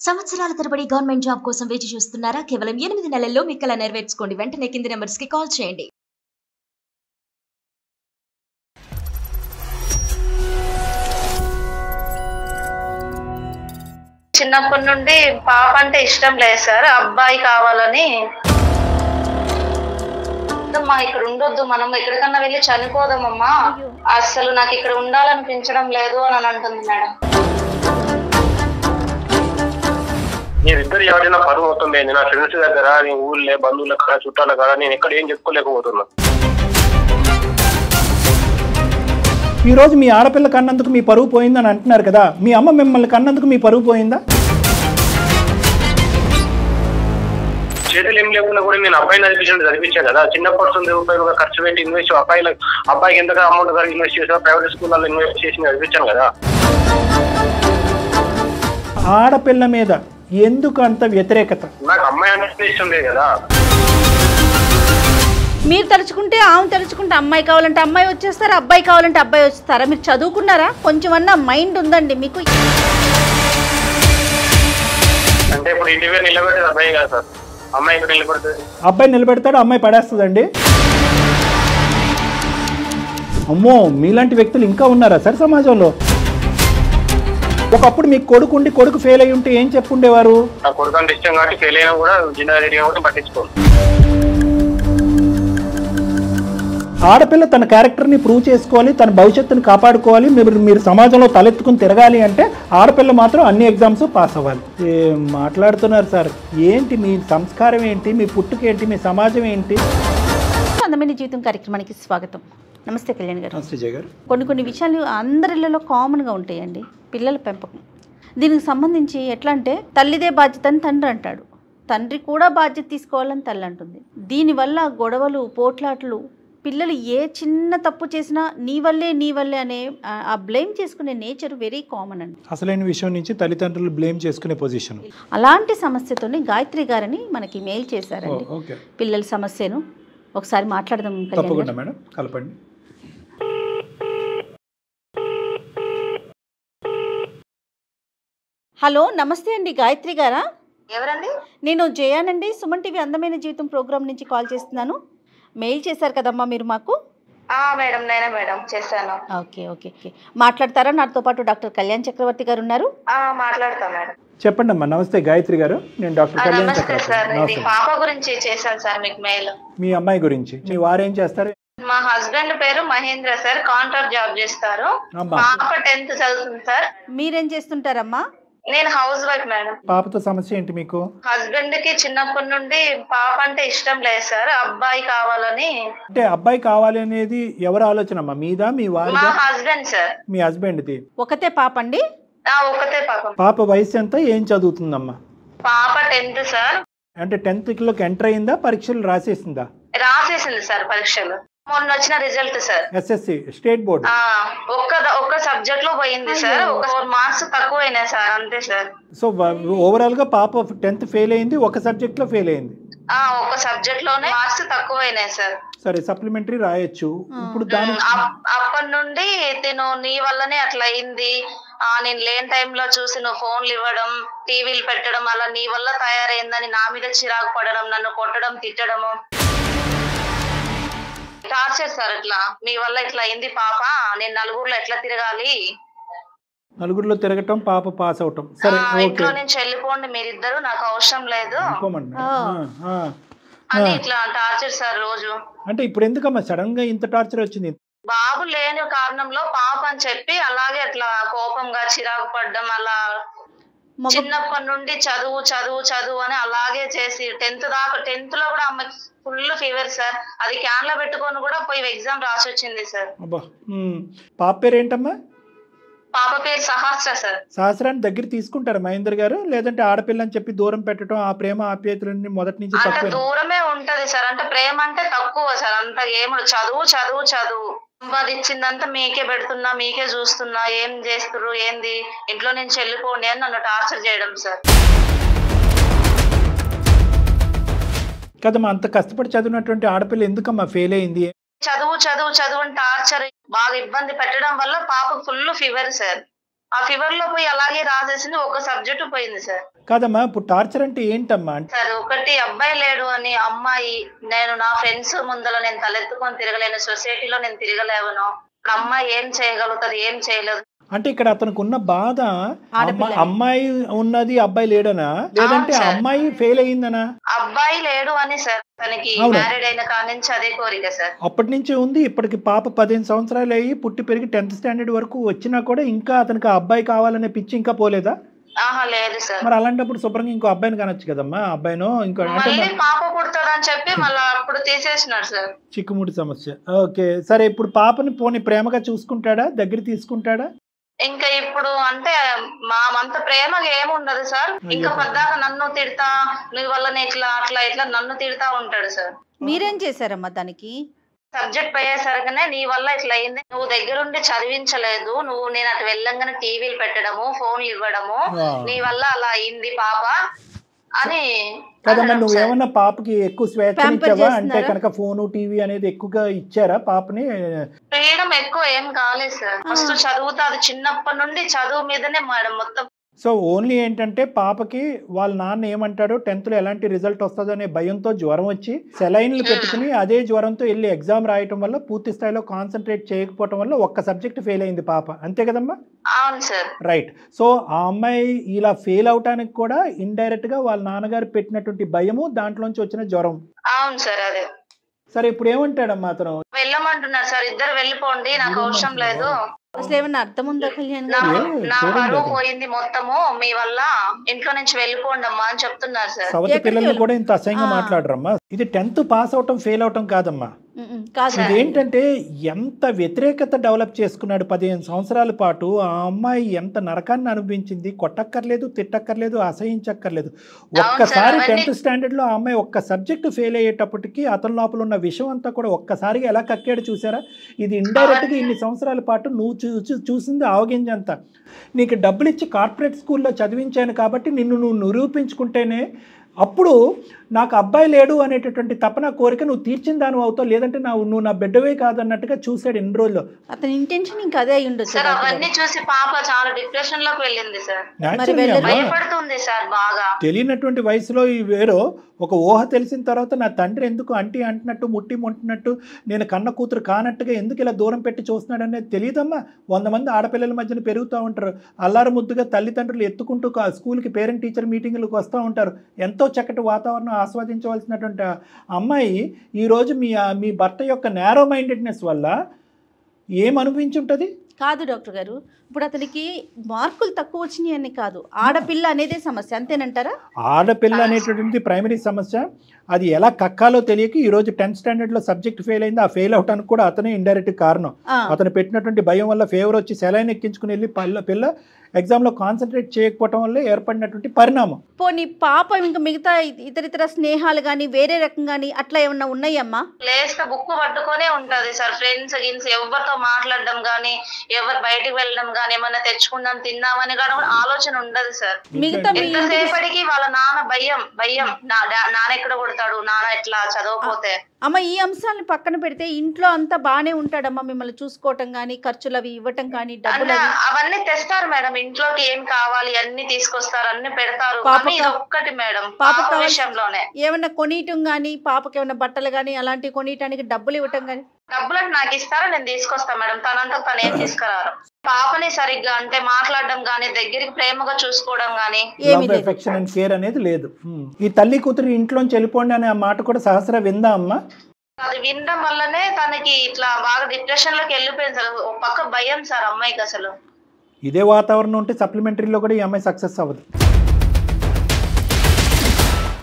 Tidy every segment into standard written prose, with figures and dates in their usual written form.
సంవత్సరాల తరబడి government job కోసం వేచి చూస్తున్నారా? కేవలం 8 నెలల్లో మీ కల నెరవేర్చుకోండి. వెంటనే కింది నెంబర్స్ కి కాల్ చేయండి. చిన్నప్పటి నుండి పాప అంటే ఇష్టం లేదు సార్, అబ్బాయి కావాలని. మా ఇక్కడ ఉండొద్దు, మనం ఎక్కడికన్నా వెళ్ళి చనిపోదామమ్మా, అసలు నాకు ఇక్కడ ఉండాలనిపించడం లేదు అని అంటుంది మేడం. మీరిద్దరు ఎవరైనా పరువు అవుతుంది. నా ఫ్రెండ్స్ దగ్గర, నీ ఊళ్ళే బంధువుల కాడ, చుట్టాల కాడ నేను ఎక్కడ ఏం చెప్పుకోలేకపోతున్నా. ఈ రోజు మీ ఆడపిల్ల కన్నందుకు మీ పరువు పోయిందని అంటున్నారు కదా, మీ అమ్మ మిమ్మల్ని కన్నందుకు మీ పరువు పోయిందా? చేతులు ఏం లేకుండా కూడా నేను అబ్బాయిని చదివించాను కదా. చిన్నప్పటి రూపాయలుగా ఖర్చు పెట్టి ఇన్వెస్ట్ అబ్బాయికి ఎంతగా అమౌంట్ ఇన్వెస్ట్ చేసా, ప్రైవేట్ స్కూల్లో ఇన్వెస్ట్ చేసి చదివించాను కదా. ఆడపిల్ల మీద ఎందుకు అంత వ్యతిరేకత? నాకు అమ్మాయి అంటే ఇష్టం లేదు కదా. మీరు తలుచుకుంటే ఆమె తలుచుకుంటే అమ్మాయి కావాలంటే అమ్మాయి వచ్చేస్తారా, అబ్బాయి కావాలంటే అబ్బాయి వచ్చేస్తారా? మీరు చదువుకున్నారా? కొంచెం అన్నా మైండ్ ఉందండి మీకు? అంటే ఇప్పుడు ఇంటి పేరు నిలబెట్టేది అబ్బాయి కదా సార్, అమ్మాయి ఇక్కడ నిలబెడుతుంది. అబ్బాయి నిలబెడతాడు, అమ్మాయి పడేస్తుందండి. అమ్మో, మీలాంటి వ్యక్తులు ఇంకా ఉన్నారా సార్ సమాజంలో? ఒకప్పుడు మీకు కొడుకు ఉండి కొడుకు ఫెయిల్ అయ్యి ఉంటే ఏం చెప్పుండేవారు? నా కొడుకు అంటే ఇష్టం కాబట్టి ఫెయిల్ అయినా కూడా జిందారెడ్డి కూడా పట్టించుకోను. ఆడపిల్ల తన క్యారెక్టర్ని ప్రూవ్ చేసుకోవాలి, తన భవిష్యత్తుని కాపాడుకోవాలి. మీరు సమాజంలో తలెత్తుకుని తిరగాలి అంటే ఆడపిల్ల మాత్రం అన్ని ఎగ్జామ్స్ పాస్ అవ్వాలి. ఏం మాట్లాడుతున్నారు సార్? ఏంటి మీ సంస్కారం ఏంటి, మీ పుట్టుకేంటి, మీ సమాజం ఏంటి? అందమైన జీవితం కార్యక్రమానికి స్వాగతం. నమస్తే కళ్యాణ్ గారు. నమస్తే జయ గారు. కొన్ని విషయాలు అందరిలో కామన్గా ఉంటాయండి. పిల్లల పెంపకం, దీనికి సంబంధించి ఎట్లా అంటే తల్లిదే బాధ్యత అని తండ్రి అంటాడు, తండ్రి కూడా బాధ్యత తీసుకోవాలని తల్లి అంటుంది. దీనివల్ల గొడవలు, పోట్లాట్లు, పిల్లలు ఏ చిన్న తప్పు చేసినా నీ వల్లే అనే ఆ బ్లేమ్ చేసుకునే నేచర్ వెరీ కామన్ అండి. అసలైన విషయం నుంచి తల్లిదండ్రులు బ్లేమ్ చేసుకునే పొజిషన్. అలాంటి సమస్యతోనే గాయత్రి గారని మనకి మెయిల్ చేశారండి. పిల్లల సమస్యను ఒకసారి మాట్లాడదాం. తప్పకుండా మేడం, కలపండి. హలో, నమస్తే అండి, గాయత్రి గారా? ఎవరండి? నేను జయానండి, సుమన్ టీవీ అందమైన జీవితం ప్రోగ్రామ్ నుంచి కాల్ చేస్తున్నాను. మెయిల్ చేశారు కదమ్మా మీరు మాకు? మేడం, నేనే మేడం చేశాను. ఓకే. మాట్లాడతారా? నాతో పాటు డాక్టర్ కళ్యాణ్ చక్రవర్తి గారు ఉన్నారు. మాట్లాడతా మేడం. చెప్పండి అమ్మా. నమస్తే గాయత్రి గారు, నేను డాక్టర్ కళ్యాణ్ చక్రవర్తి. పాప గురించి చేశాను సార్ మీకు మెయిల్. మీ అమ్మాయి గురించి. మీ వారు ఏం చేస్తారు? మా హస్బెండ్ పేరు మహేంద్ర సార్, కాంట్రాక్ట్ జాబ్ చేస్తారు. పాప 10th చదువుతుంది సార్. మీరేం చేస్తుంటారమ్మా? నేను హౌస్ వైఫ్ మేడం. పాపతో సమస్య ఏంటి మీకు? హస్బెండ్ కి చిన్నప్పటి నుండి పాప అంటే ఇష్టం లేదు సార్, అబ్బాయి కావాలని. అంటే అబ్బాయి కావాలి అనేది ఎవరి ఆలోచన అమ్మా? మీదా, మీ వారి? మా husband sir. Me husband the? ఒకతే పాప అండి? ఒకతే పాప. పాప వయసు ఎంత, ఏం చదువుతుందమ్మా? పాప 10th సార్. అంటే 10th లోకి ఎంటర్ అయిందా, పరీక్షలు రాసేసిందా? రాసేసింది సార్ పరీక్షలు. మొన్న వచ్చిన result sir, SSC state board. ఒక్క సబ్జెక్ట్ లో పోయింది సార్, ఒక 4 మార్క్స్ తక్కువ అయినాయి సార్, అంతే సార్. సో ఓవరాల్ గా పాప 10th ఫెయిల్ అయింది, ఒక సబ్జెక్ట్ లో ఫెయిల్ అయింది. ఒక సబ్జెక్ట్ లోనే మార్క్స్ తక్కువ అయినాయి సార్. సరే, సప్లిమెంటరీ రాయొచ్చు. ఇప్పుడు దాని అప్పటి నుండి తిను నీ వల్లనే అట్లా అయింది, నేను లేని టైంలో చూసి నువ్వు ఫోన్లు ఇవ్వడం, టీవీలు పెట్టడం, అలా నీ వల్ల తయారైందని నా మీద చిరాకు పడడం, నన్ను కొట్టడం, తిట్టడము, టార్చర్ సార్. ఇట్లా మీ వల్ల ఇట్లా అయింది పాప, నేను నలుగురిలో ఎట్లా తిరగాలి, నలుగురిలో తిరగటం, పాప పాస్ అవటం. సరే, ఇంట్లో నుంచి వెళ్ళిపోండి మీరిద్దరు, నాకు అవసరం లేదు అని ఇట్లా టార్చర్ సార్ రోజు. అంటే ఇప్పుడు ఎందుకమ్మా సడన్ గా ఇంత టార్చర్ వచ్చింది? బాబు లేని కారణంలో పాప అని చెప్పి అలాగే అట్లా కోపంగా చిరాకు పడ్డం, అలా చిన్నప్పటి నుండి చదువు అని అలాగే చేసి 10th లో కూడా అమ్మాయి ఫుల్ ఫీవర్ సార్. అది క్యాన్ లో పెట్టుకొని కూడా పోయి ఎగ్జామ్ రాసి వచ్చింది సార్. పాప పేరు ఏంటమ్మా? పాప పేరు సహస్ర సార్. సహస్రాన్ని దగ్గర తీసుకుంటారా మహేందర్ గారు? లేదంటే ఆడపిల్ల అని చెప్పి దూరం పెట్టడం, ఆ ప్రేమ ఆప్యాయతలన్నీ మొదటి నుంచి అంటే దూరమే ఉంటది సార్. అంటే ప్రేమ అంటే తక్కువ సార్, అంత ఏమో చదువు సంపాదించిందంతా మీకే పెడుతున్నా, మీకే చూస్తున్నా, ఏం చేస్తున్నారు ఏంది, ఇంట్లో నుంచి వెళ్ళిపోండి అని నన్ను టార్చర్ చేయడం సార్. కదమ్మా, అంత కష్టపడి చదివినటువంటి ఆడపిల్ల ఎందుకమ్మా ఫెయిల్ అయింది? చదువు అని టార్చర్ బాగా ఇబ్బంది పెట్టడం వల్ల పాపకు ఫుల్ ఫీవర్ సార్. ఆ ఫీవర్ లో పోయి అలాగే రాసేసింది, ఒక సబ్జెక్ట్ పోయింది సార్. కాదమ్మా, ఇప్పుడు టార్చర్ అంటే ఏంటమ్మా? సార్ ఒకటి అబ్బాయి లేడు అని అమ్మాయి, నేను నా ఫ్రెండ్స్ ముందర నేను తలెత్తుకొని తిరగలేను, సొసైటీలో నేను తిరగలేవను, అమ్మాయి ఏం చేయగలుగుతుంది, ఏం చేయలేదు. అంటే ఇక్కడ అతనికి ఉన్న బాధ అమ్మాయి ఉన్నది అబ్బాయి లేడనా, లేదంటే అమ్మాయి ఫెయిల్ అయ్యిందనా? అబ్బాయి లేడు అని సార్, తనకి మ్యారీడ్ అయిన కాడి నుంచి అదే కోరిక సార్. అప్పటి నుంచి ఉంది. ఇప్పటికి పాప 15 సంవత్సరాలు అయ్యి పుట్టి పెరిగి 10th స్టాండర్డ్ వరకు వచ్చినా కూడా ఇంకా అతనికి ఆ అబ్బాయి కావాలనే పిచ్చి ఇంకా పోలేదా? లేదు సార్. మరి అలాంటప్పుడు శుభ్రంగా ఇంకో అబ్బాయిని కనొచ్చు కదమ్మా. అబ్బాయినో ఇంకో పాప పుడతాడని చెప్పి మళ్ళీ అప్పుడు తీసేసినాడు సార్. చిక్కుముడి సమస్య. ఓకే, సరే. ఇప్పుడు పాపని పోనీ ప్రేమగా చూసుకుంటాడా, దగ్గర తీసుకుంటాడా? ఇంకా ఇప్పుడు అంటే మా అంత ప్రేమగా ఏముండదు సార్. ఇంకా పద్దాక నన్ను తిడతా, నీ వల్ల ఇట్లా అట్లా ఇట్లా నన్ను తిడతా ఉంటాడు సార్. మీరేం చేశారమ్మా దానికి? సబ్జెక్ట్ పోయేసరికనే నీ వల్ల ఇట్లా అయింది, నువ్వు దగ్గరుండి చదివించలేదు, నేను అటు వెళ్ళంగానే టీవీలు పెట్టడము, ఫోన్లు ఇవ్వడము, నీ వల్ల అలా అయింది పాప అని. కదమ్మా, నువ్వేమన్నా పాపకి ఎక్కువ స్వేచ్ఛ ఇచ్చావా? అంటే కనుక ఫోను టీవీ అనేది ఎక్కువగా ఇచ్చారా పాపని? ఫ్రీడమ్ ఎక్కువ ఏం కాలేదు సార్. ఫస్ట్ చదువుతా, అది చిన్నప్పటి నుండి చదువు మీదనే మేడం మొత్తం. సో ఓన్లీ ఏంటంటే పాపకి వాళ్ళ నాన్న ఏమంటాడో 10th లో ఎలాంటి రిజల్ట్ వస్తుందో అనే భయంతో జ్వరం వచ్చి సెలైన్లు పెట్టుకుని అదే జ్వరంతో వెళ్ళి ఎగ్జామ్ రాయటం వల్ల పూర్తి స్థాయిలో కాన్సన్ట్రేట్ చేయకపోవడం వల్ల ఒక్క సబ్జెక్ట్ ఫెయిల్ అయింది పాప, అంతే కదమ్మా? అవును సార్. రైట్. సో ఆ అమ్మాయి ఇలా ఫెయిల్ అవటానికి కూడా ఇండైరెక్ట్ గా వాళ్ళ నాన్నగారు పెట్టినటువంటి భయము, దాంట్లోంచి వచ్చిన జ్వరం. అవును సార్. అదే. సరే, ఇప్పుడు ఏమంటాడమ్మా అతను? వెళ్ళమంటున్నారు సార్, ఇద్దరు వెళ్ళిపోండి, నాకు అవసరం లేదు. అసలు ఏమన్నా అర్థం ఉందా కళ్యాణ్? నా పరువు పోయింది మొత్తము మీ వల్ల, ఇంట్లో నుంచి వెళ్ళిపోండి అమ్మా అని చెప్తున్నారు సార్. సవతి పిల్లల్ని కూడా ఇంత అసహ్యంగా మాట్లాడరమ్మా. ఇది 10th పాస్ అవటం ఫెయిల్ అవటం కాదమ్మా. ఇదేంటంటే ఎంత వ్యతిరేకత డెవలప్ చేసుకున్నాడు 15 సంవత్సరాల పాటు. ఆ అమ్మాయి ఎంత నరకాన్ని అనుభవించింది. కొట్టక్కర్లేదు, తిట్టక్కర్లేదు, అసహించక్కర్లేదు. ఒక్కసారి 10th స్టాండర్డ్ లో ఆ అమ్మాయి ఒక్క సబ్జెక్టు ఫెయిల్ అయ్యేటప్పటికి అతని లోపల ఉన్న విషయం అంతా కూడా ఒక్కసారిగా ఎలా కక్కాడు చూసారా? ఇది ఇండైరెక్ట్ గా ఇన్ని సంవత్సరాల పాటు నువ్వు చూసింది ఆవగింజంతా. నీకు డబ్బులు ఇచ్చి కార్పొరేట్ స్కూల్లో చదివించాను కాబట్టి నిన్ను నువ్వు నిరూపించుకుంటేనే అప్పుడు నాకు అబ్బాయి లేడు అనేటటువంటి తపన కోరిక నువ్వు తీర్చిన దాని అవుతావు, లేదంటే నువ్వు నా బిడ్డవే కాదు అన్నట్టుగా చూసాడు ఇన్ని రోజుల్లో. అతని ఇంటెన్షన్ ఇంకా అదే అయి ఉండొచ్చు సార్. అవన్నీ చూసి పాప చాలా డిప్రెషన్ లోకి వెళ్ళింది సార్. భయపడుతుంది సార్ బాగా. తెలియనటువంటి వయసులో ఈ వేరో ఒక ఊహ తెలిసిన తర్వాత నా తండ్రి ఎందుకు అంటీ అంటున్నట్టు ముట్టి ముంటున్నట్టు నేను కన్న కూతురు కానట్టుగా ఎందుకు ఇలా దూరం పెట్టి చూస్తున్నాడు అనేది తెలియదమ్మా. 100 మంది ఆడపిల్లల మధ్యన పెరుగుతూ ఉంటారు. అల్లారు ముద్దుగా తల్లిదండ్రులు ఎత్తుకుంటూ స్కూల్కి పేరెంట్ టీచర్ మీటింగ్లకు వస్తూ ఉంటారు. ఎంతో చక్కటి వాతావరణం ఆస్వాదించవలసినటువంటి అమ్మాయి ఈరోజు మీ భర్త యొక్క నేరో మైండెడ్నెస్ వల్ల ఏం అనిపించుంటుంది? కాదు డాక్టర్ గారు, ఇప్పుడు అతనికి మార్కులు తక్కువ వచ్చినాయి అని కాదు, ఆడపిల్ల అనేదే సమస్య, అంతేనంటారా? ఆడపిల్ల అనేటటువంటి ప్రైమరీ సమస్య. అది ఎలా కక్కాలో తెలియక ఈరోజు 10th స్టాండర్డ్ లో సబ్జెక్ట్ ఫెయిల్ అయింది. ఆ ఫెయిల్ అవడానికి కూడా అతనే ఇండైరెక్ట్ కారణం. అతను పెట్టినటువంటి భయం వల్ల ఫేవర్ వచ్చి సెలైన్ ఎక్కించుకుని వెళ్ళి పిల్ల ఎగ్జామ్ లో కాన్సన్ట్రేట్ చేయకపోవడం వల్ల ఏర్పడినటువంటి పరిణామం. పోనీ పాప ఇంకా మిగతా ఇతర స్నేహాలు గానీ వేరే రకం గానీ అట్లా ఏమన్నా ఉన్నాయమ్మా? లేస్తే బుక్ పట్టుకొనే ఉంటది సార్. ఫ్రెండ్స్ గిన్స్ ఎవరితో మాట్లాడడం గానీ, ఎవరు బయటకు వెళ్ళడం గానీ, ఏమన్నా తెచ్చుకుందాం తిన్నామని కానీ ఆలోచన ఉండదు సార్. మిగతా ఎంతసేపటికి వాళ్ళ నాన్న భయం నాన్న ఎక్కడ కొడతాడు, నాన్న ఎట్లా చదవకపోతే. అమ్మ, ఈ అంశాలను పక్కన పెడితే ఇంట్లో అంతా బానే ఉంటాడమ్మా, మిమ్మల్ని చూసుకోవటం గానీ, ఖర్చులు అవి ఇవ్వటం కానీ, డబ్బులు అవన్నీ తెస్తారు మేడం. ఇంట్లోకి ఏం కావాలి అన్ని తీసుకొస్తారు, అన్ని పెడతారు. ఒక్కటి మేడం, పాప విషయంలోనే ఏమన్నా కొనియటం గానీ, పాపకి ఏమన్నా బట్టలు గానీ అలాంటివి కొనియటానికి డబ్బులు ఇవ్వటం గానీ. డబ్బులు అంటే నాకు ఇస్తారా, నేను తీసుకొస్తాను మేడం. తనంతా తను ఏం తీసుకురారు. పాపని సరిగ్గా అంటే మాట్లాడడం గానీ, దగ్గరికి ప్రేమగా చూసుకోవడం గానీ, ఎఫెక్షన్ అండ్ కేర్ అనేది లేదు. ఈ తల్లి కూతురు ఇంట్లోంచి వెళ్ళిపోండి అనే ఆ మాట కూడా సహస్ర విందా అమ్మా? అది వినడం వల్లనే తనకి ఇట్లా బాగా డిప్రెషన్ లోకి వెళ్ళిపోయింది సార్. ఒక పక్క భయం సార్ అమ్మాయికి. అసలు ఇదే వాతావరణం ఉంటే సప్లిమెంటరీలో కూడా ఈ అమ్మాయి సక్సెస్ అవ్వదు.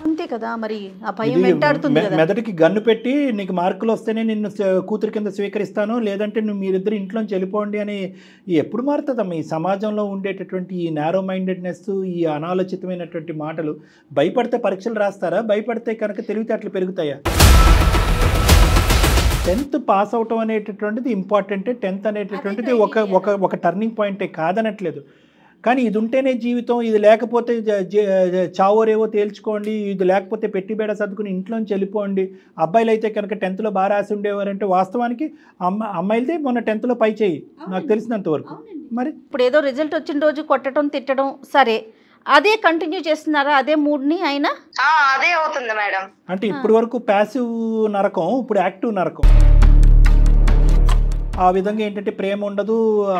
అంతే కదా, మరి ఆ భయం వెంటాడుతుంది కదా. మెదటికి గన్ను పెట్టి నీకు మార్కులు వస్తేనే నిన్ను కూతురు కింద స్వీకరిస్తాను, లేదంటే నువ్వు మీరిద్దరు ఇంట్లోంచి వెళ్ళిపోండి అని ఎప్పుడు మారుతుందమ్మా? ఈ సమాజంలో ఉండేటటువంటి ఈ నేరో మైండెడ్నెస్, ఈ అనాలోచితమైనటువంటి మాటలు. భయపడితే పరీక్షలు రాస్తారా? భయపడితే కనుక తెలివితేటలు పెరుగుతాయా? 10th పాస్ అవటం అనేటటువంటిది ఇంపార్టెంటే. 10th అనేటటువంటిది ఒక టర్నింగ్ పాయింటే కాదనట్లేదు. కానీ ఇది ఉంటేనే జీవితం, ఇది లేకపోతే చావోరేవో తేల్చుకోండి, ఇది లేకపోతే పెట్టిబేడ సర్దుకుని ఇంట్లోంచి వెళ్ళిపోండి. అబ్బాయిలు అయితే కనుక 10th బాగా రాసి ఉండేవారంటే వాస్తవానికి అమ్మాయిలదే మొన్న 10th పై చేయి నాకు తెలిసినంత వరకు. మరి ఇప్పుడు ఏదో రిజల్ట్ వచ్చిన రోజు కొట్టడం తిట్టడం సరే, అదే కంటిన్యూ చేస్తున్నారా అదే మూడ్ని ఆయన? అదే అవుతుంది మేడం. అంటే ఇప్పటి వరకు ప్యాసివ్ నరకం, ఇప్పుడు యాక్టివ్ నరకం. ఆ విధంగా ఏంటంటే ప్రేమ ఉండదు,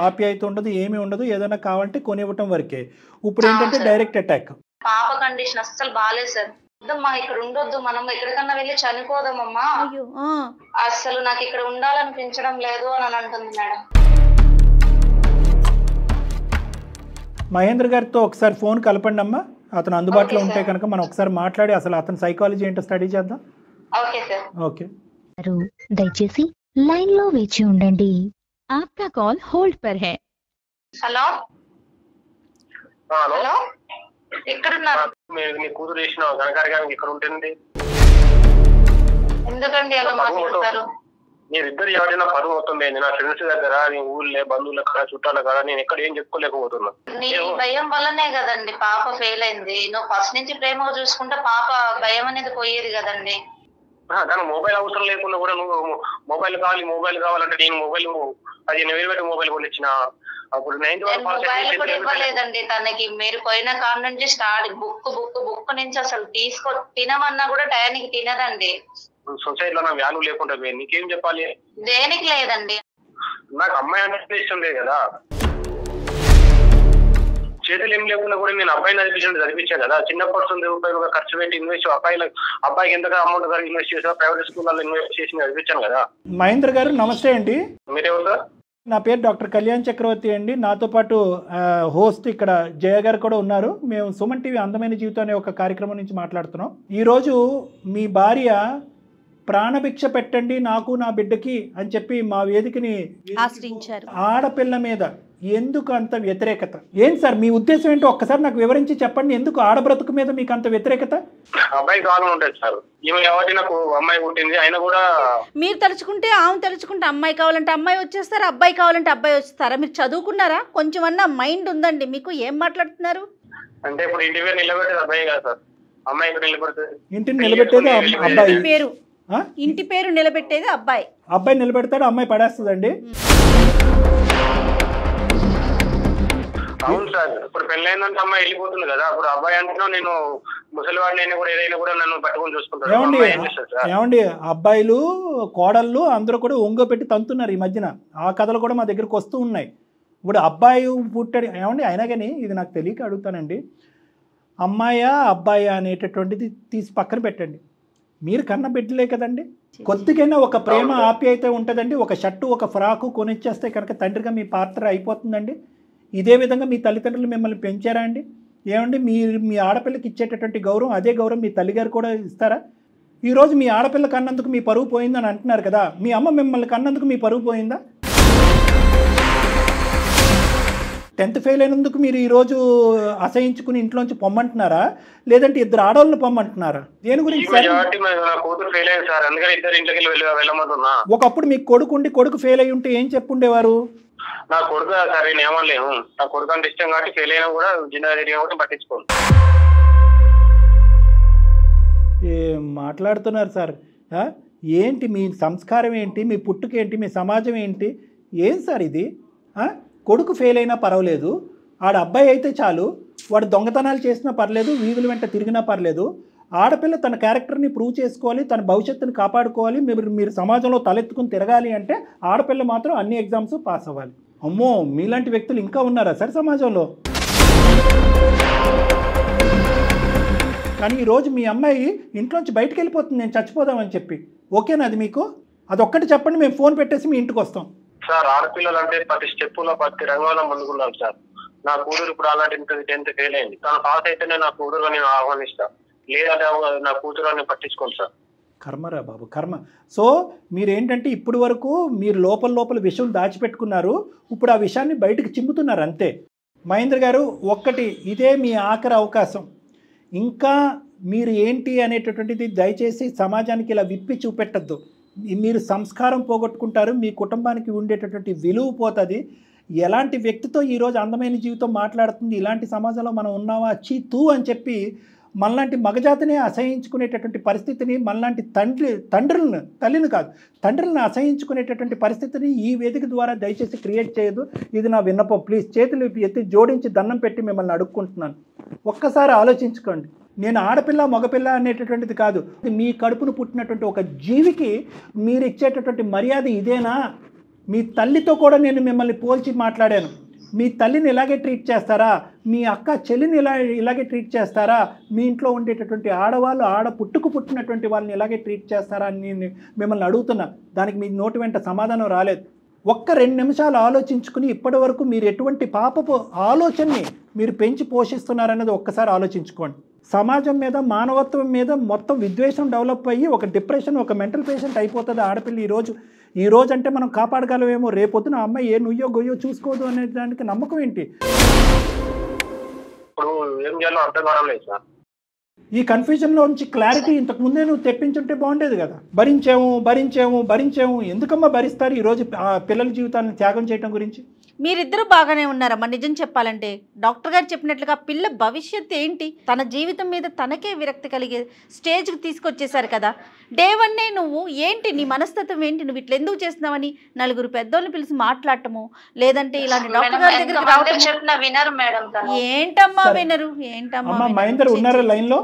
ఆప్యాయత ఉండదు, ఏమీ ఉండదు, ఏదైనా కావాలంటే కొనివ్వటం వరకే. ఇప్పుడు ఏంటంటే డైరెక్ట్ అటాక్. పాప కండిషన్ అస్సలు బాగాలేదు సార్. వద్దమ్మా ఇక్కడ ఉండొద్దు, మనం ఎక్కడికన్నా వెళ్ళి చనిపోదామమ్మా, అస్సలు నాకు ఇక్కడ ఉండాలనిపించడం లేదు అని అంటుంది మేడం. మహేంద్ర గారితో ఒకసారి ఫోన్ కలపండి అమ్మా, అతను అందుబాటులో ఉంటే కనుక మనం ఒకసారి మాట్లాడి అసలు అతని సైకాలజీ ఏంటో స్టడీ చేద్దాం. Okay sir. ఓకే. దయచేసి లైన్ లో వేచి ఉండండి. आपका कॉल होल्ड पर है. హలో హలో, ఎక్కడున్నారు? మీ కూతురు చేసిన గణకార్యానికి ఇక్కడ ఉంటుంది. ఎందుకండి అలా మాట్లాడతారు? మీరిద్దరు ఎవరైనా పరువు అవుతుంది. నా ఫ్రెండ్స్ దగ్గర, నీ ఊళ్ళో బంధువుల కాడ, చుట్టాల కాడ నేను ఎక్కడ ఏం చెప్పుకోలేకపోతున్నా. నీ భయం వల్లనే కదండి పాప ఫెయిల్ అయింది. నువ్వు ఫస్ట్ నుంచి ప్రేమగా చూసుకుంటే పాప భయం అనేది పోయేది కదండి. కానీ మొబైల్ అవసరం లేకుండా కూడా నువ్వు మొబైల్ కావాలంటే నేను మొబైల్ 15,000 పెట్టి మొబైల్ కొనిచ్చిన. అప్పుడు 9th మొబైల్ కూడా ఇవ్వలేదండి తనకి. మీరు పోయిన కాడ నుంచి స్టార్ట్ బుక్ నుంచి అసలు తినమన్నా కూడా టయానికి తినదండి. సొసైటీలో నా వాల్యూ లేకుండా నీకేం చెప్పాలి? దేనికి లేదండి, నాకు అమ్మాయి అంటే ఇష్టం లేదు కదా. చేతులు ఏం లేకుండా కూడా నేను అబ్బాయిని చదివించాను కదా. చిన్నప్పటి రూపాయలుగా ఖర్చు పెట్టి ఇన్వెస్ట్ అబ్బాయికి ఎంతగా అమౌంట్ ఇన్వెస్ట్ చేసా, ప్రైవేట్ స్కూల్లో ఇన్వెస్ట్ చేసి చదివించాను కదా. మహేంద్ర గారు నమస్తే అండి. మీరెవరు సార్? నా పేరు డాక్టర్ కళ్యాణ్ చక్రవర్తి అండి. నాతో పాటు హోస్ట్ ఇక్కడ జయ గారు కూడా ఉన్నారు. మేము సుమన్ టీవీ అందమైన జీవితం అనే ఒక కార్యక్రమం నుంచి మాట్లాడుతున్నాం. ఈరోజు మీ భార్య ప్రాణభిక్ష పెట్టండి నాకు నా బిడ్డకి అని చెప్పి మా వేదికని ఆశ్రయించారు. ఆడపిల్ల మీద ఎందుకు అంత వ్యతిరేకత? ఏం సార్ మీ ఉద్దేశం ఏంటో ఒక్కసారి నాకు వివరించి చెప్పండి. ఎందుకు ఆడబ్రతుకు మీద మీకు అంత వ్యతిరేకత? అబ్బాయి కాలం ఉంటుంది సార్. ఈమె కాబట్టి నాకు అమ్మాయి పుట్టింది. ఆయన కూడా మీరు తలుచుకుంటే ఆమె తలుచుకుంటే అమ్మాయి కావాలంటే అమ్మాయి వచ్చేస్తారా, అబ్బాయి కావాలంటే అబ్బాయి వచ్చేస్తారా? మీరు చదువుకున్నారా? కొంచెం అన్నా మైండ్ ఉందండి మీకు? ఏం మాట్లాడుతున్నారు? అంటే ఇప్పుడు ఇంటి పేరు నిలబెట్టేది అబ్బాయి కదా సార్. అమ్మాయి ఇక్కడ నిలబెడుతుంది. ఇంటిని నిలబెట్టేది అబ్బాయి. పేరు ఇంటి పేరు నిలబెట్టేది అబ్బాయి. అబ్బాయి నిలబెడతాడు, అమ్మాయి పడేస్తుందండి. అవును సార్. ఇప్పుడు పెళ్ళైందంటే అమ్మాయి వెళ్ళిపోతుంది కదా. అప్పుడు అబ్బాయి అంటున్నా నేను ముసలివాడిని కూడా ఏదైనా కూడా నన్ను పట్టుకొని చూసుకుంటాను. ఏమండి అబ్బాయిలు కోడళ్ళు అందరూ కూడా ఒంగో పెట్టి తంతున్నారు ఈ మధ్యన. ఆ కథలు కూడా మా దగ్గరకు వస్తూ ఉన్నాయి. ఇప్పుడు అబ్బాయి పుట్టాడు ఏమండి, అయినా కానీ ఇది నాకు తెలియక అడుగుతానండి. అమ్మాయా అబ్బాయా అనేటటువంటిది తీసి పక్కన పెట్టండి. మీరు కన్న బిడ్డలే కదండి. కొద్దిగైనా ఒక ప్రేమ ఆప్యాయత ఉంటుందండి. ఒక షర్టు ఒక ఫ్రాకు కొనిచ్చేస్తే కనుక తండ్రిగా మీ పాత్ర అయిపోతుందండి. ఇదే విధంగా మీ తల్లిదండ్రులు మిమ్మల్ని పెంచారా అండి? ఏమండి మీరు మీ ఆడపిల్లకి ఇచ్చేటటువంటి గౌరవం అదే గౌరవం మీ తల్లిగారు కూడా ఇస్తారా? ఈరోజు మీ ఆడపిల్ల కన్నందుకు మీ పరువు పోయిందని అంటున్నారు కదా. మీ అమ్మ మిమ్మల్ని కన్నందుకు మీ పరువు పోయిందా? 10th ఫెయిల్ అయినందుకు మీరు ఈరోజు అసహించుకుని ఇంట్లోంచి పొమ్మంటున్నారా, లేదంటే ఇద్దరు ఆడవాళ్ళని పొమ్మంటున్నారా? దేని గురించి? ఒకప్పుడు మీకు కొడుకు ఉండి కొడుకు ఫెయిల్ అయి ఉంటే ఏం చెప్పుండేవారు? నా కొడుకు సరే ఏమనలేము. నా కొడుకు అంటే ఇష్టం కాబట్టి ఫెయిల్ అయినా కూడా జిల్లా కాబట్టి పట్టించుకోండి. ఏం మాట్లాడుతున్నారు సార్? ఏంటి మీ సంస్కారం ఏంటి? మీ పుట్టుకేంటి? మీ సమాజం ఏంటి? ఏం సార్ ఇది? కొడుకు ఫెయిల్ అయినా పర్వాలేదు, ఆడ అబ్బాయి అయితే చాలు, వాడు దొంగతనాలు చేసినా పర్లేదు, వీధుల వెంట తిరిగినా పర్లేదు. ఆడపిల్ల తన క్యారెక్టర్ని ప్రూవ్ చేసుకోవాలి, తన భవిష్యత్తుని కాపాడుకోవాలి, మీరు సమాజంలో తలెత్తుకుని తిరగాలి అంటే ఆడపిల్ల మాత్రం అన్ని ఎగ్జామ్స్ పాస్ అవ్వాలి. అమ్మో, మీలాంటి వ్యక్తులు ఇంకా ఉన్నారా సార్ సమాజంలో? కానీ ఈరోజు మీ అమ్మాయి ఇంట్లోంచి బయటకు వెళ్ళిపోతుంది నేను చచ్చిపోదామని చెప్పి. ఓకేనా అది మీకు? అదొక్కటి చెప్పండి, మేము ఫోన్ పెట్టేసి మీ ఇంటికి వస్తాం. సార్ ఆడపిల్లలు అంటే ప్రతి స్టెప్పులో ప్రతి రంగంలో ముందుకున్నాను సార్. నా కూతురు ఇప్పుడు అలాంటి 10th ఫెయిల్ అయింది. తను పాస్ అయితేనే నా కూతురు నేను ఆహ్వానిస్తా, లేదంటే నా కూతురు అని పట్టించుకోండి సార్. కర్మరా బాబు కర్మ. సో మీరేంటంటే ఇప్పుడు వరకు మీరు లోపల విషయం దాచిపెట్టుకున్నారు, ఇప్పుడు ఆ విషయాన్ని బయటకు చిమ్ముతున్నారు అంతే. మహేంద్ర గారు ఒక్కటి, ఇదే మీ ఆఖరి అవకాశం. ఇంకా మీరు ఏంటి అనేటటువంటిది దయచేసి సమాజానికి ఇలా విప్పి చూపెట్టద్దు. మీరు సంస్కారం పోగొట్టుకుంటారు, మీ కుటుంబానికి ఉండేటటువంటి విలువ పోతుంది. ఎలాంటి వ్యక్తితో ఈరోజు అందమైన జీవితం మాట్లాడుతుంది, ఇలాంటి సమాజంలో మనం ఉన్నావా చీ తూ అని చెప్పి మనలాంటి మగజాతిని అసహించుకునేటటువంటి పరిస్థితిని, మనలాంటి తల్లిని కాదు తండ్రులను అసహించుకునేటటువంటి పరిస్థితిని ఈ వేదిక ద్వారా దయచేసి క్రియేట్ చేయదు. ఇది నా విన్నపం. ప్లీజ్ చేతులు ఎత్తి జోడించి దండం పెట్టి మిమ్మల్ని అడుక్కుంటున్నాను. ఒక్కసారి ఆలోచించుకోండి. నేను ఆడపిల్ల మగపిల్ల అనేటటువంటిది కాదు, మీ కడుపును పుట్టినటువంటి ఒక జీవికి మీరు ఇచ్చేటటువంటి మర్యాద ఇదేనా? మీ తల్లితో కూడా నేను మిమ్మల్ని పోల్చి మాట్లాడాను. మీ తల్లిని ఇలాగే ట్రీట్ చేస్తారా? మీ అక్క చెల్లిని ఇలాగే ట్రీట్ చేస్తారా? మీ ఇంట్లో ఉండేటటువంటి ఆడవాళ్ళు పుట్టినటువంటి వాళ్ళని ఇలాగే ట్రీట్ చేస్తారా అని నేను మిమ్మల్ని అడుగుతున్నా. దానికి మీ నోటి వెంట సమాధానం రాలేదు. ఒక్క 2 నిమిషాలు ఆలోచించుకుని ఇప్పటి వరకు మీరు ఎటువంటి పాపపు ఆలోచనని మీరు పెంచి పోషిస్తున్నారన్నది ఒక్కసారి ఆలోచించుకోండి. సమాజం మీద, మానవత్వం మీద మొత్తం విద్వేషం డెవలప్ అయ్యి ఒక డిప్రెషన్, ఒక మెంటల్ పేషెంట్ అయిపోతుంది ఆడపిల్ల. ఈ రోజు అంటే మనం కాపాడగలమేమో, రేపొద్దున అమ్మాయి ఏ నుయ్యో గొయ్యో చూసుకోదు అనే దానికి నమ్మకం ఏంటి? ఇప్పుడు ఏం చేయాలో అర్థం కావడం లేదు సార్. ఈ కన్ఫ్యూజన్లోంచి క్లారిటీ ఇంతకు ముందే నువ్వు తెప్పించుంటే బాగుండేది కదా. భరించాము ఎందుకమ్మా భరిస్తారు ఈరోజు పిల్లల జీవితాన్ని త్యాగం చేయడం గురించి? మీరిద్దరూ బాగానే ఉన్నారమ్మా. నిజం చెప్పాలంటే డాక్టర్ గారు చెప్పినట్లుగా పిల్ల భవిష్యత్తు ఏంటి, తన జీవితం మీద తనకే విరక్తి కలిగే స్టేజ్కి తీసుకొచ్చేసారు కదా. డే 1 నువ్వు ఏంటి, నీ మనస్తత్వం ఏంటి, నువ్వు ఇట్లా ఎందుకు చేస్తున్నావని 4 పెద్దోళ్ళని పిలిచి మాట్లాడటము, లేదంటే ఇలాంటి డాక్టర్ గారి దగ్గరికి రావటం. ఏంటమ్మా వినరు? ఏంటమ్మా మహేందర్ ఉన్నారా లైన్లో?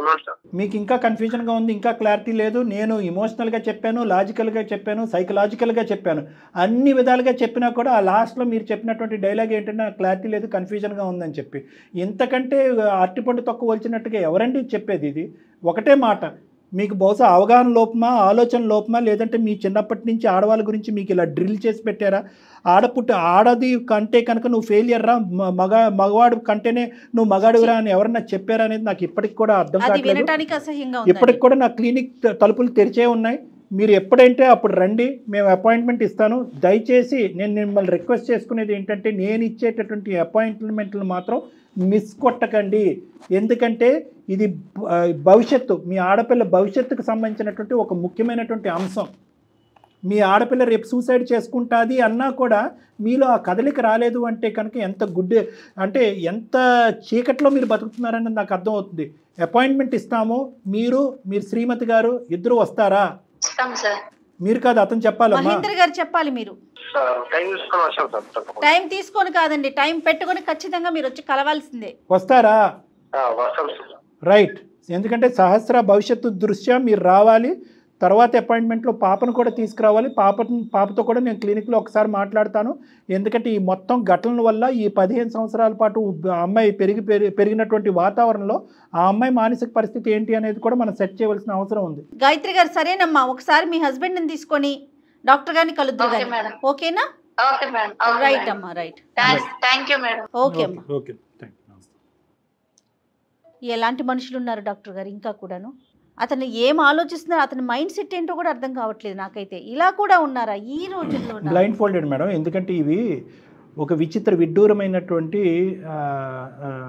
ఉన్నాడు సార్. మీకు ఇంకా కన్ఫ్యూజన్గా ఉంది, ఇంకా క్లారిటీ లేదు. నేను ఇమోషనల్గా చెప్పాను, లాజికల్గా చెప్పాను, సైకలాజికల్గా చెప్పాను, అన్ని విధాలుగా చెప్పినా కూడా ఆ లాస్ట్లో మీరు చెప్పినటువంటి డైలాగ్ ఏంటంటే నాకు క్లారిటీ లేదు, కన్ఫ్యూజన్గా ఉందని చెప్పి. ఇంతకంటే అరటిపండు తక్కువ వలిచినట్టుగా ఎవరండి చెప్పేది? ఇది ఒకటే మాట. మీకు బహుశా అవగాహన లోపమా, ఆలోచన లోపమా, లేదంటే మీ చిన్నప్పటి నుంచి ఆడవాళ్ళ గురించి మీకు ఇలా డ్రిల్ చేసి పెట్టారా? ఆడది కంటే కనుక నువ్వు ఫెయిలియర్ రా, మగవాడు కంటేనే నువ్వు మగాడురా అని ఎవరన్నా చెప్పారా అనేది నాకు ఇప్పటికి కూడా అర్థం కావట్లేదు. ఇప్పటికి కూడా నా క్లినిక్ తలుపులు తెరిచే ఉన్నాయి. మీరు ఎప్పుడంటే అప్పుడు రండి, మేము అపాయింట్మెంట్ ఇస్తాను. దయచేసి నేను మిమ్మల్ని రిక్వెస్ట్ చేసుకునేది ఏంటంటే, నేను ఇచ్చేటటువంటి అపాయింట్మెంట్లు మాత్రం మిస్ కొట్టకండి. ఎందుకంటే ఇది భవిష్యత్తు, మీ ఆడపిల్ల భవిష్యత్తుకు సంబంధించినటువంటి ఒక ముఖ్యమైనటువంటి అంశం. మీ ఆడపిల్ల రేపు సూసైడ్ చేసుకుంటుంది అన్నా కూడా మీలో ఆ కదలిక రాలేదు అంటే కనుక ఎంత చీకట్లో మీరు బతుకుతున్నారని నాకు అర్థమవుతుంది. అపాయింట్మెంట్ ఇస్తాము, మీరు శ్రీమతి గారు ఇద్దరు వస్తారా? మీరు కాదు, అతను చెప్పాలమ్మా. మహేంద్ర గారు చెప్పాలి. మీరు టైం తీసుకొని కాదండి, టైం పెట్టుకొని ఖచ్చితంగా మీరు వచ్చి కలవాల్సిందే. వస్తారా? రైట్. ఎందుకంటే సహస్ర భవిష్యత్తు దృష్ట్యా మీరు రావాలి. తర్వాత అపాయింట్మెంట్లో పాపను కూడా తీసుకురావాలి. పాపతో కూడా నేను క్లినిక్లో ఒకసారి మాట్లాడతాను. ఎందుకంటే ఈ మొత్తం ఘటనల వల్ల ఈ 15 సంవత్సరాల పాటు అమ్మాయి పెరిగినటువంటి వాతావరణంలో ఆ అమ్మాయి మానసిక పరిస్థితి ఏంటి అనేది కూడా మనం సెట్ చేయవలసిన అవసరం ఉంది. గాయత్రి గారు సరేనమ్మా, ఒకసారి మీ హస్బెండ్ని తీసుకొని డాక్టర్ గారిని కలుద్దాం. ఓకేనా? రైట్ అమ్మా, రైట్. ఓకే అమ్మా. ఎలాంటి మనుషులు ఉన్నారు డాక్టర్ గారు ఇంకా కూడాను. అతను ఏం ఆలోచిస్తున్నారు, అతని మైండ్ సెట్ ఏంటో కూడా అర్థం కావట్లేదు నాకైతే. ఇలా కూడా ఉన్నారా ఈ రోజుల్లో? Blind folded madam. ఎందుకంటే ఇవి ఒక విడ్డూరమైనటువంటి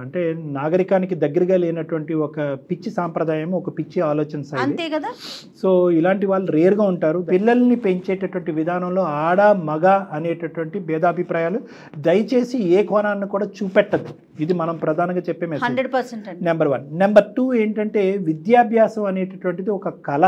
అంటే నాగరికానికి దగ్గరగా లేనటువంటి ఒక పిచ్చి సాంప్రదాయం, ఒక పిచ్చి ఆలోచన శైలి. అంతే కదా. సో ఇలాంటి వాళ్ళు రేర్గా ఉంటారు. పిల్లల్ని పెంచేటటువంటి విధానంలో ఆడ మగ అనేటటువంటి భేదాభిప్రాయాలు దయచేసి ఏ కోణాన్ని కూడా చూపెట్టద్దు. ఇది మనం ప్రధానంగా చెప్పే మెసేజ్. 100% నెంబర్ 1. నెంబర్ 2 ఏంటంటే విద్యాభ్యాసం అనేటటువంటిది ఒక కళ.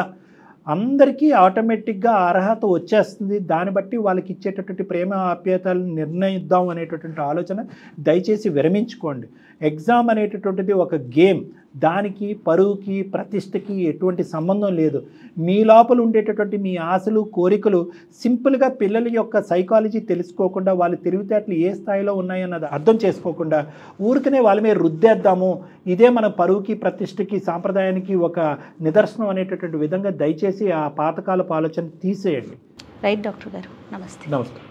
అందరికీ ఆటోమేటిక్గా అర్హత వచ్చేస్తుంది. దాన్ని బట్టి వాళ్ళకి ఇచ్చేటటువంటి ప్రేమ ఆప్యాయతలను నిర్ణయిద్దాం అనేటటువంటి ఆలోచన దయచేసి విరమించుకోండి. ఎగ్జామ్ అనేటటువంటిది ఒక గేమ్. దానికి పరువుకి ప్రతిష్టకి ఎటువంటి సంబంధం లేదు. మీ లోపల ఉండేటటువంటి మీ ఆశలు కోరికలు సింపుల్గా పిల్లల యొక్క సైకాలజీ తెలుసుకోకుండా, వాళ్ళ తెలివితేటలు ఏ స్థాయిలో ఉన్నాయన్నది అర్థం చేసుకోకుండా ఊరికనే వాళ్ళ మీద రుద్దేద్దాము, ఇదే మన పరువుకి ప్రతిష్టకి సాంప్రదాయానికి ఒక నిదర్శనం అనేటటువంటి విధంగా దయచేసి ఆ పాతకాలపు ఆలోచన తీసేయండి. రైట్ డాక్టర్ గారు, నమస్తే. నమస్తే.